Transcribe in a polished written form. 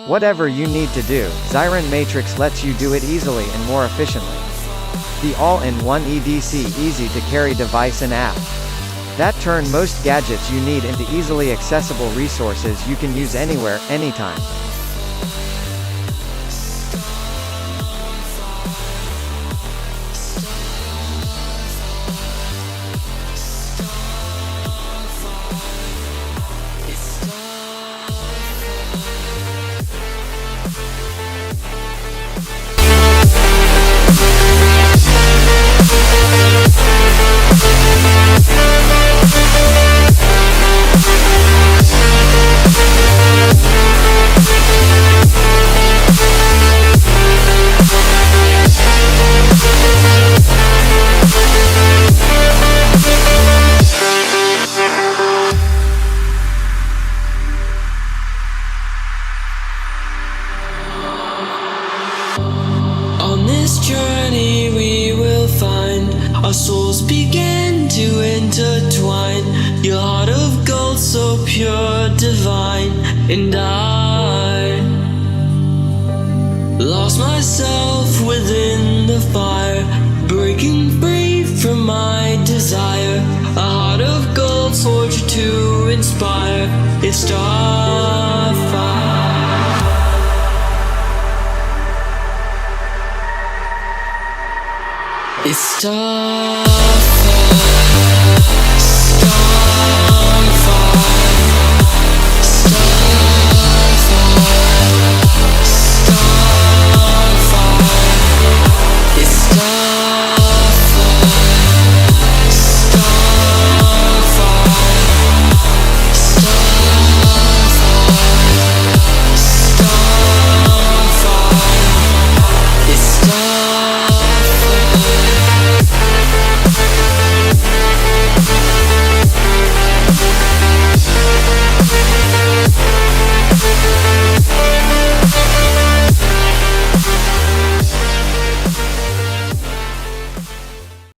Whatever you need to do, Xiran Matrix lets you do it easily and more efficiently. The all-in-one EDC easy-to-carry device and app that turn most gadgets you need into easily accessible resources you can use anywhere, anytime. On this journey we will find our souls begin to intertwine. Your heart of gold so pure, divine. And I lost myself within the fire, breaking free from my desire. A heart of gold forged to inspire. It's starfire. It's starfire.